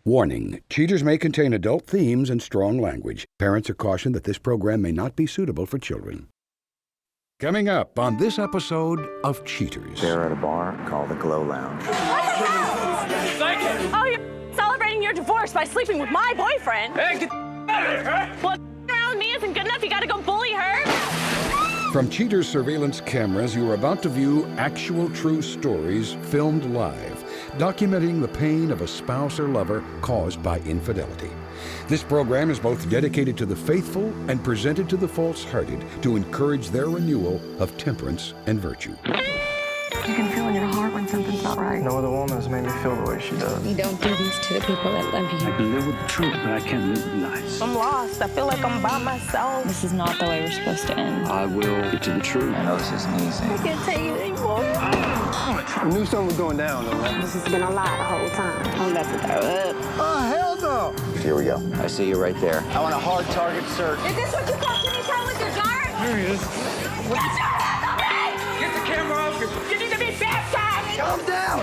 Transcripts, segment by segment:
Warning, cheaters may contain adult themes and strong language. Parents are cautioned that this program may not be suitable for children. Coming up on this episode of Cheaters. They're at a bar called the Glow Lounge. Oh, you're celebrating your divorce by sleeping with my boyfriend. Hey, get out of here, huh? Well, around with me isn't good enough. You gotta go bully her. From Cheaters surveillance cameras, you are about to view actual true stories filmed live, documenting the pain of a spouse or lover caused by infidelity. This program is both dedicated to the faithful and presented to the false-hearted to encourage their renewal of temperance and virtue. You can feel in your heart when something's not right. No other woman has made me feel the way she does. You don't do this to the people that love you. I can live with the truth, but I can't live with lies. I'm lost. I feel like I'm by myself. This is not the way we're supposed to end. I will get to the truth. I know this isn't easy. I can't take it anymore. I knew something was going down, though, right? This has been a lie the whole time. I'm about to throw up. Oh, hell no! Here we go. I see you right there. I want a hard target search. Is this what you call any time with your dart? There he is. Get your hands off me! Get the camera off him. You need to be baptized! Calm down!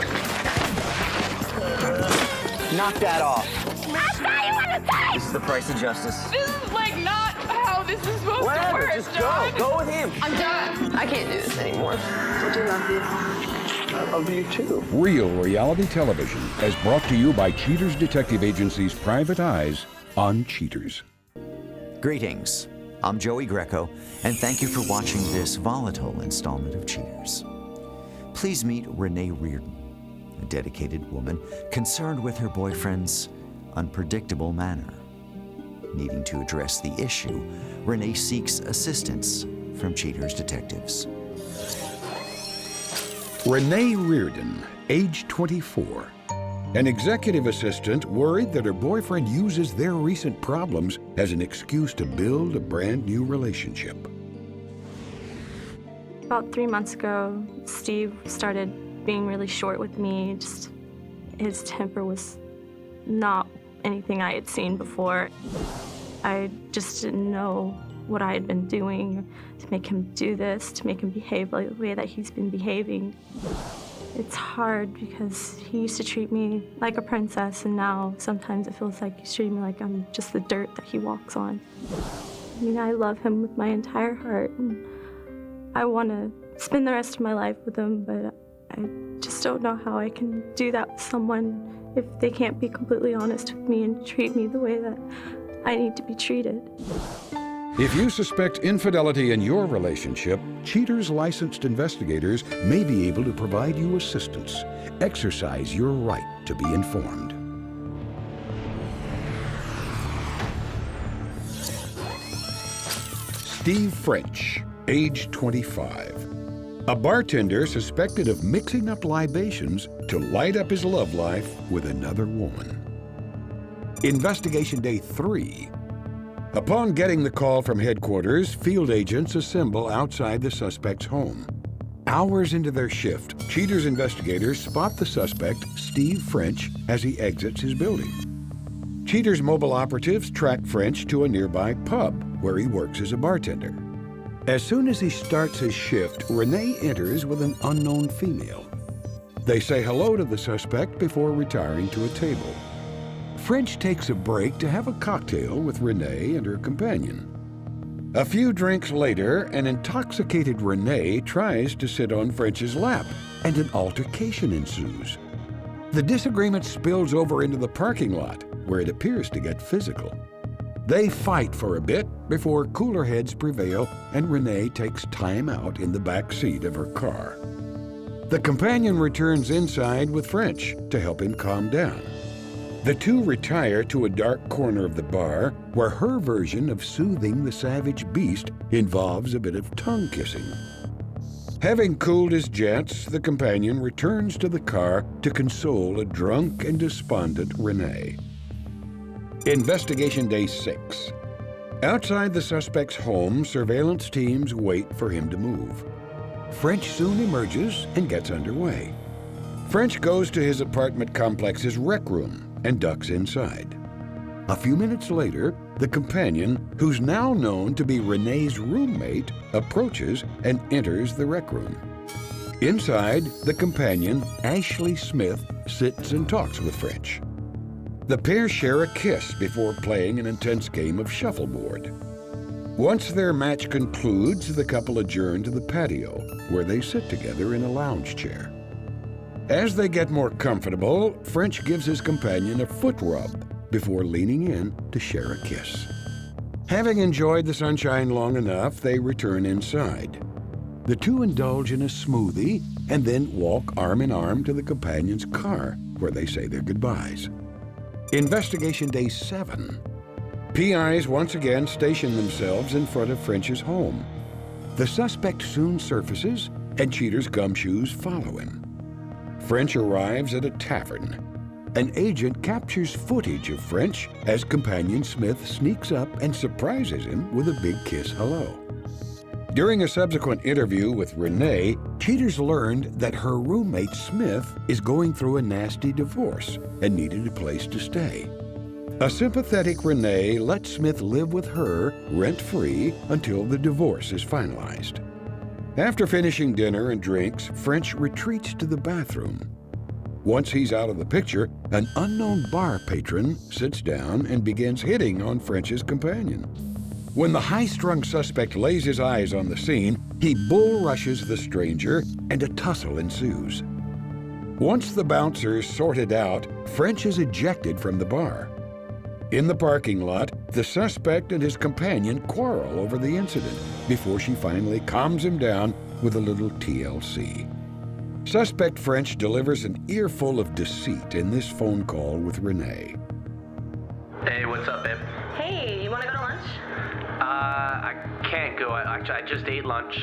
Knock that off. I saw you on the tape! This is the price of justice. This is like not how this is supposed to Whatever, work, just John. go. Go with him. I'm done. I can't do this anymore. Would you love you? I love you, too. Real reality television is brought to you by Cheaters Detective Agency's Private Eyes on Cheaters. Greetings, I'm Joey Greco, and thank you for watching this volatile installment of Cheaters. Please meet Renee Reardon, a dedicated woman concerned with her boyfriend's unpredictable manner. Needing to address the issue, Renee seeks assistance from Cheaters detectives. Renee Reardon, age 24. An executive assistant worried that her boyfriend uses their recent problems as an excuse to build a brand new relationship. About 3 months ago, Steve started being really short with me. Just his temper was not anything I had seen before. I just didn't know what I had been doing to make him do this, to make him behave the way that he's been behaving. It's hard because he used to treat me like a princess, and now sometimes it feels like he's treating me like I'm just the dirt that he walks on. I mean, I love him with my entire heart, and I want to spend the rest of my life with him, but I just don't know how I can do that with someone if they can't be completely honest with me and treat me the way that I need to be treated. If you suspect infidelity in your relationship, Cheaters licensed investigators may be able to provide you assistance. Exercise your right to be informed. Steve French, age 25. A bartender suspected of mixing up libations to light up his love life with another woman. Investigation Day 3. Upon getting the call from headquarters, field agents assemble outside the suspect's home. Hours into their shift, Cheaters investigators spot the suspect, Steve French, as he exits his building. Cheaters mobile operatives track French to a nearby pub, where he works as a bartender. As soon as he starts his shift, Renee enters with an unknown female. They say hello to the suspect before retiring to a table. French takes a break to have a cocktail with Renee and her companion. A few drinks later, an intoxicated Renee tries to sit on French's lap, and an altercation ensues. The disagreement spills over into the parking lot, where it appears to get physical. They fight for a bit before cooler heads prevail and Renee takes time out in the back seat of her car. The companion returns inside with French to help him calm down. The two retire to a dark corner of the bar where her version of soothing the savage beast involves a bit of tongue kissing. Having cooled his jets, the companion returns to the car to console a drunk and despondent Renee. Investigation Day 6. Outside the suspect's home, surveillance teams wait for him to move. French soon emerges and gets underway. French goes to his apartment complex's rec room and ducks inside. A few minutes later, the companion, who's now known to be Renee's roommate, approaches and enters the rec room. Inside, the companion, Ashley Smith, sits and talks with French. The pair share a kiss before playing an intense game of shuffleboard. Once their match concludes, the couple adjourn to the patio, where they sit together in a lounge chair. As they get more comfortable, French gives his companion a foot rub before leaning in to share a kiss. Having enjoyed the sunshine long enough, they return inside. The two indulge in a smoothie and then walk arm in arm to the companion's car, where they say their goodbyes. Investigation Day 7. PIs once again station themselves in front of French's home. The suspect soon surfaces, and Cheater's gumshoes follow him. French arrives at a tavern. An agent captures footage of French as companion Smith sneaks up and surprises him with a big kiss hello. During a subsequent interview with Renee, Cheaters learned that her roommate Smith is going through a nasty divorce and needed a place to stay. A sympathetic Renee lets Smith live with her rent-free until the divorce is finalized. After finishing dinner and drinks, French retreats to the bathroom. Once he's out of the picture, an unknown bar patron sits down and begins hitting on French's companion. When the high-strung suspect lays his eyes on the scene, he bull rushes the stranger and a tussle ensues. Once the bouncers sorted out, French is ejected from the bar. In the parking lot, the suspect and his companion quarrel over the incident before she finally calms him down with a little TLC. Suspect French delivers an earful of deceit in this phone call with Renee. Hey, what's up, babe? Hey, you want to go to lunch? I can't go. I just ate lunch,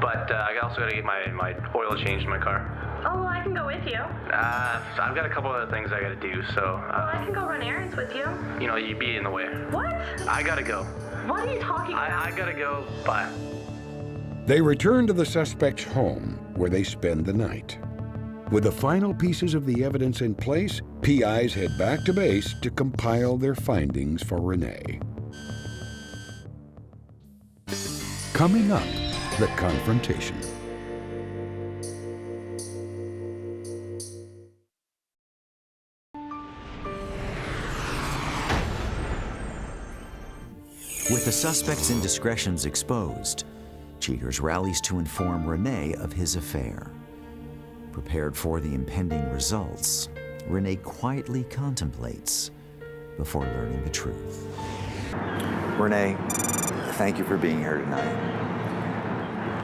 but I also got to get my oil changed in my car. Oh, well, I can go with you. I've got a couple other things I got to do, so... Well, I can go run errands with you. You know, you'd be in the way. What? I gotta go. What are you talking about? I gotta go. Bye. They return to the suspect's home, where they spend the night. With the final pieces of the evidence in place, PIs head back to base to compile their findings for Renee. Coming up, the confrontation. With the suspect's indiscretions exposed, Cheaters rallies to inform Renee of his affair. Prepared for the impending results, Renee quietly contemplates before learning the truth. Renee, thank you for being here tonight.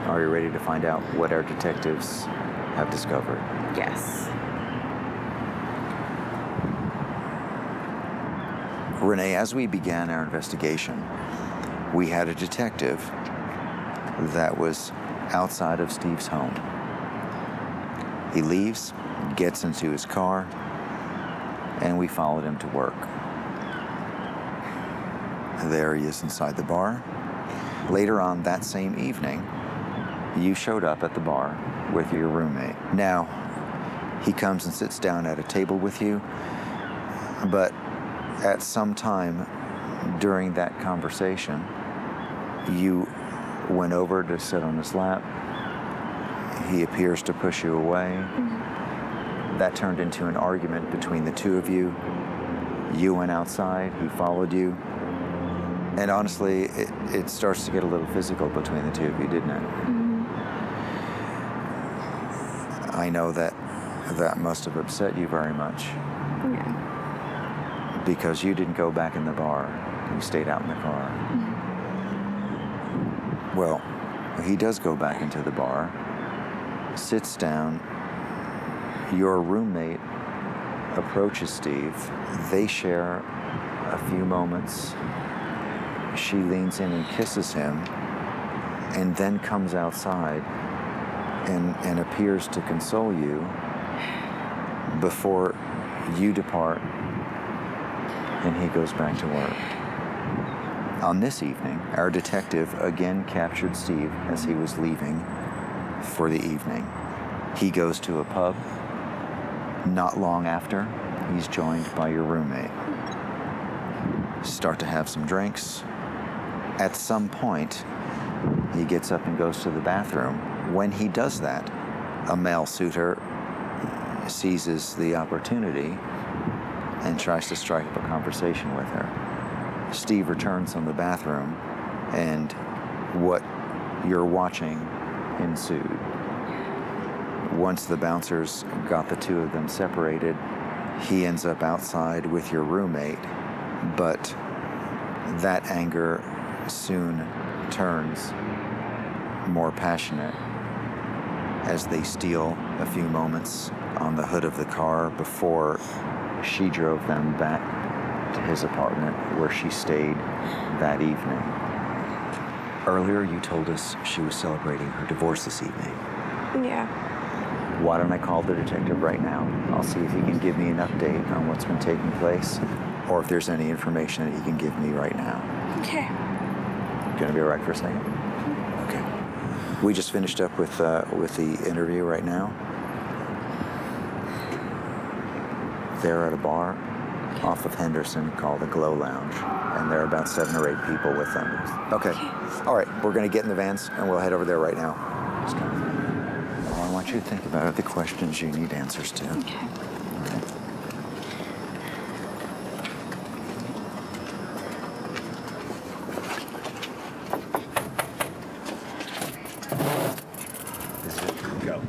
Are you ready to find out what our detectives have discovered? Yes. Renee, as we began our investigation, we had a detective that was outside of Steve's home. He leaves, gets into his car, and we followed him to work. There he is inside the bar. Later on that same evening, you showed up at the bar with your roommate. Now, he comes and sits down at a table with you, but at some time during that conversation, you went over to sit on his lap. He appears to push you away. Mm-hmm. That turned into an argument between the two of you. You went outside, he followed you. And honestly, it starts to get a little physical between the two of you, didn't it? Mm-hmm. I know that must have upset you very much. Yeah. Because you didn't go back in the bar. You stayed out in the car. Mm-hmm. Well, he does go back into the bar, sits down. Your roommate approaches Steve. They share a few moments. She leans in and kisses him, and then comes outside and appears to console you before you depart and he goes back to work. On this evening, our detective again captured Steve as he was leaving for the evening. He goes to a pub. Not long after, he's joined by your roommate. Start to have some drinks. At some point, he gets up and goes to the bathroom. When he does that, a male suitor seizes the opportunity and tries to strike up a conversation with her. Steve returns from the bathroom, and what you're watching ensued. Once the bouncers got the two of them separated, he ends up outside with your roommate, but that anger soon turns more passionate as they steal a few moments on the hood of the car before she drove them back to his apartment where she stayed that evening. Earlier, you told us she was celebrating her divorce this evening. Yeah. Why don't I call the detective right now? I'll see if he can give me an update on what's been taking place, or if there's any information that he can give me right now. Okay. Gonna be all right for a second? Okay. We just finished up with the interview right now. They're at a bar off of Henderson called the Glow Lounge, and there are about 7 or 8 people with them. Okay. All right, we're gonna get in the vans and we'll head over there right now. Just go. I want you to think about the questions you need answers to. Okay. All right. This is it. Go.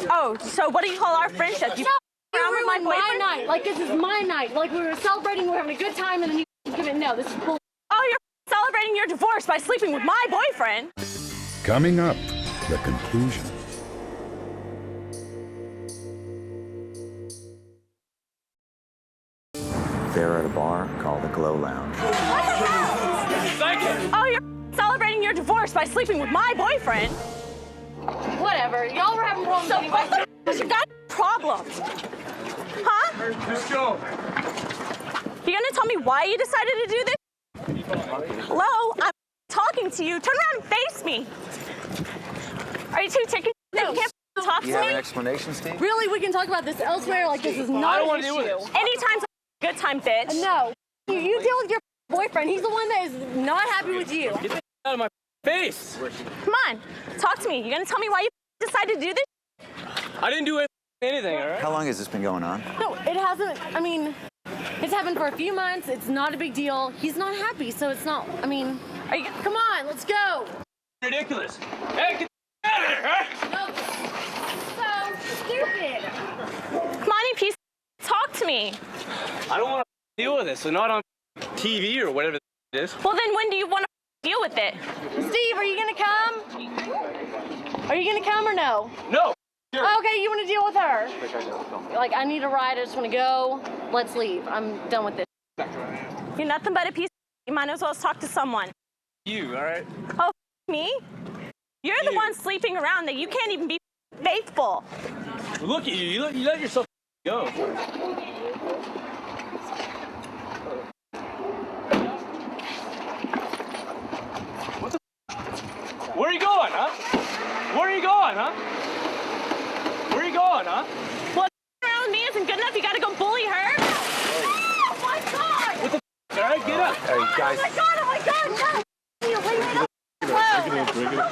Oh, so what do you call our friendship? You around with my boyfriend? My night. Like, this is my night. Like, we were celebrating, we were having a good time, and then you give it, no, this is bull. Oh, you're celebrating your divorce by sleeping with my boyfriend. Coming up, the conclusion. They're at a bar called the Glow Lounge. Oh, you're celebrating your divorce by sleeping with my boyfriend. Whatever. Y'all were having problems anyway. What the you got problems? Huh? Let's go. You gonna tell me why you decided to do this? Hello? I'm talking to you. Turn around and face me. Are you too tickety? No. You can't talk to You have me? an explanation, Steve? Really, we can talk about this elsewhere. Like, this is not an issue. Anytime's a good time, bitch. No. You deal with your boyfriend. He's the one that is not happy with you. Get the out of my face. Come on. Talk to me. You gonna tell me why you decided to do this? I didn't do anything, all right? How long has this been going on? No, it hasn't. I mean, it's happened for a few months. It's not a big deal. He's not happy, so it's not. I mean, come on, let's go. Ridiculous. Hey, get the out of here, huh? No. So stupid. Come on, you piece of talk to me. I don't want to deal with this, so not on TV or whatever it is. Well, then when do you want to deal with it? Steve, are you gonna come? Are you gonna come or no? No. Okay, you want to deal with her? Like, I need a ride. I just want to go. Let's leave. I'm done with this. You're nothing but a piece of you might as well talk to someone. You, all right? Oh, me? You're the one sleeping around that you can't even be faithful. Look at you. You let yourself go. What the? Where are you going, huh? Where are you going, huh? Where are you going, huh? Well, around with me isn't good enough. You gotta go bully her. Oh my God! What the? All right, get up. Hey, guys. Oh my God! Oh my God! No! You wait it up. Oh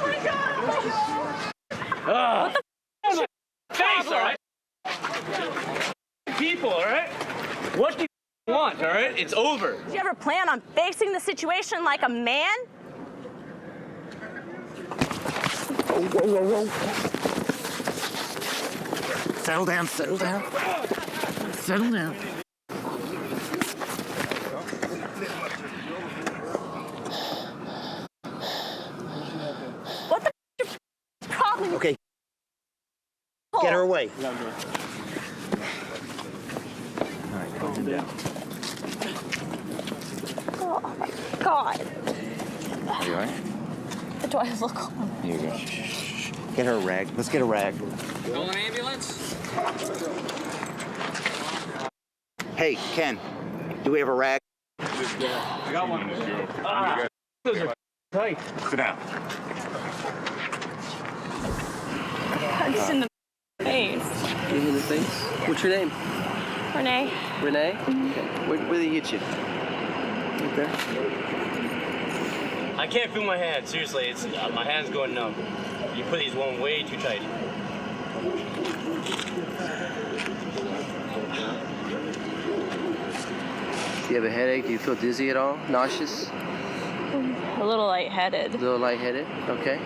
my God! What the? Face, all right? People, all right? What do you want, all right? It's over. Did you ever plan on facing the situation like a man? Whoa. Settle down. Settle down. What the problem? Okay. Get her away. Oh my God. Are you all right? Do I look calm? Here you go. Get her a rag. Let's get a rag. Call an ambulance? Hey, Ken, do we have a rag? I got one. Those are tight. Sit down. Punched in the face. In the face? What's your name? Renee. Renee? Okay. Where did he hit you? Okay. I can't feel my hand. Seriously, it's my hand's going numb. You put these one way too tight. Do you have a headache? Do you feel dizzy at all? Nauseous? A little lightheaded. A little lightheaded? Okay.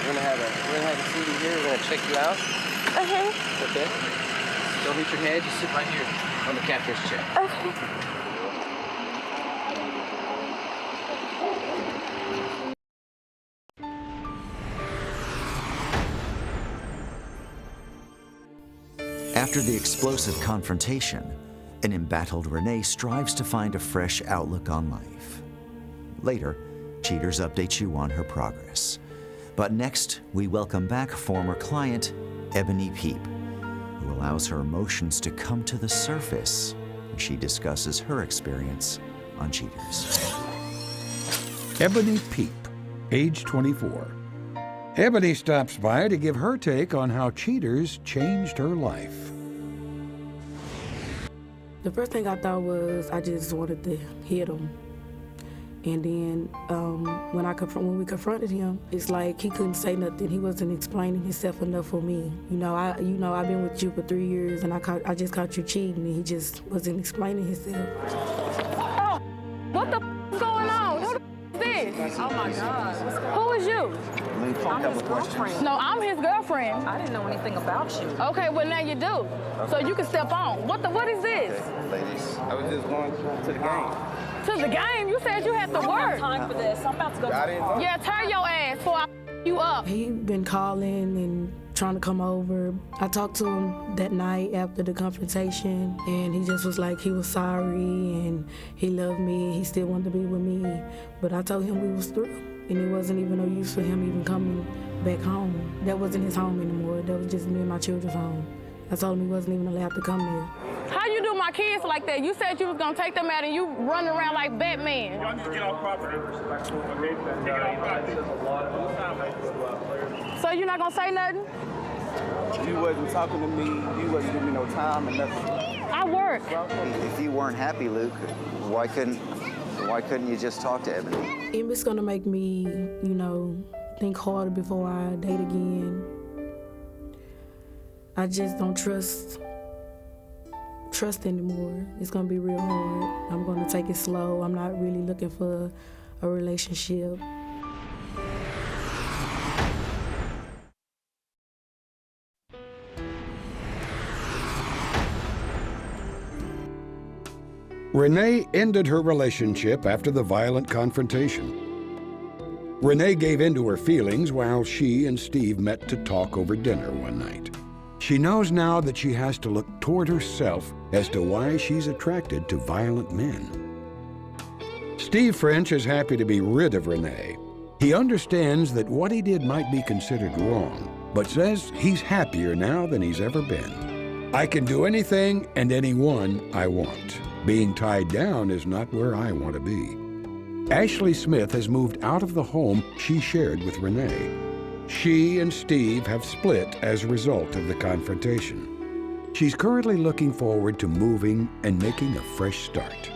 We're gonna have a seat here. We're gonna check you out. Okay. Okay. Don't hit your head. Just sit right here on the captain's chair. Okay. After the explosive confrontation, an embattled Renee strives to find a fresh outlook on life. Later, Cheaters updates you on her progress. But next, we welcome back former client, Ebony Peep, who allows her emotions to come to the surface as she discusses her experience on Cheaters. Ebony Peep, age 24. Ebony stops by to give her take on how Cheaters changed her life. The first thing I thought was I just wanted to hit him. And then when we confronted him, it's like he couldn't say nothing. He wasn't explaining himself enough for me. I've been with you for 3 years, and I just caught you cheating, and he just wasn't explaining himself. Oh, what the is going on? Who the is this? Oh my God. Who is you? I'm his girlfriend. No, I'm his girlfriend. I didn't know anything about you. Okay, well now you do. So you can step on. What is this? Okay, ladies. I was just going to the game. To the game? You said you had to I don't have work. time for this. I'm about to go. Yeah, turn your ass before I you up. He been calling and trying to come over. I talked to him that night after the confrontation, and he just was like he was sorry and he loved me. He still wanted to be with me, but I told him we was through, and it wasn't even no use for him even coming back home. That wasn't his home anymore. That was just me and my children's home. I told him he wasn't even allowed to come there. How you do my kids like that? You said you was gonna take them out and you running around like Batman. Y'all just get off property. So you're not gonna say nothing? You wasn't talking to me. You wasn't giving me no time and nothing. I work. If you weren't happy, Luke, why couldn't you just talk to Ebony? It's gonna make me, think harder before I date again. I just don't trust anymore. It's gonna be real hard. I'm gonna take it slow. I'm not really looking for a relationship. Renee ended her relationship after the violent confrontation. Renee gave in to her feelings while she and Steve met to talk over dinner one night. She knows now that she has to look toward herself as to why she's attracted to violent men. Steve French is happy to be rid of Renee. He understands that what he did might be considered wrong, but says he's happier now than he's ever been. I can do anything and anyone I want. Being tied down is not where I want to be. Ashley Smith has moved out of the home she shared with Renee. She and Steve have split as a result of the confrontation. She's currently looking forward to moving and making a fresh start.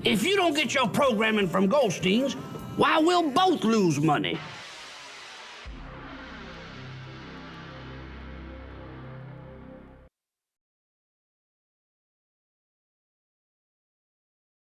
If you don't get your programming from Goldstein's, why, we'll both lose money.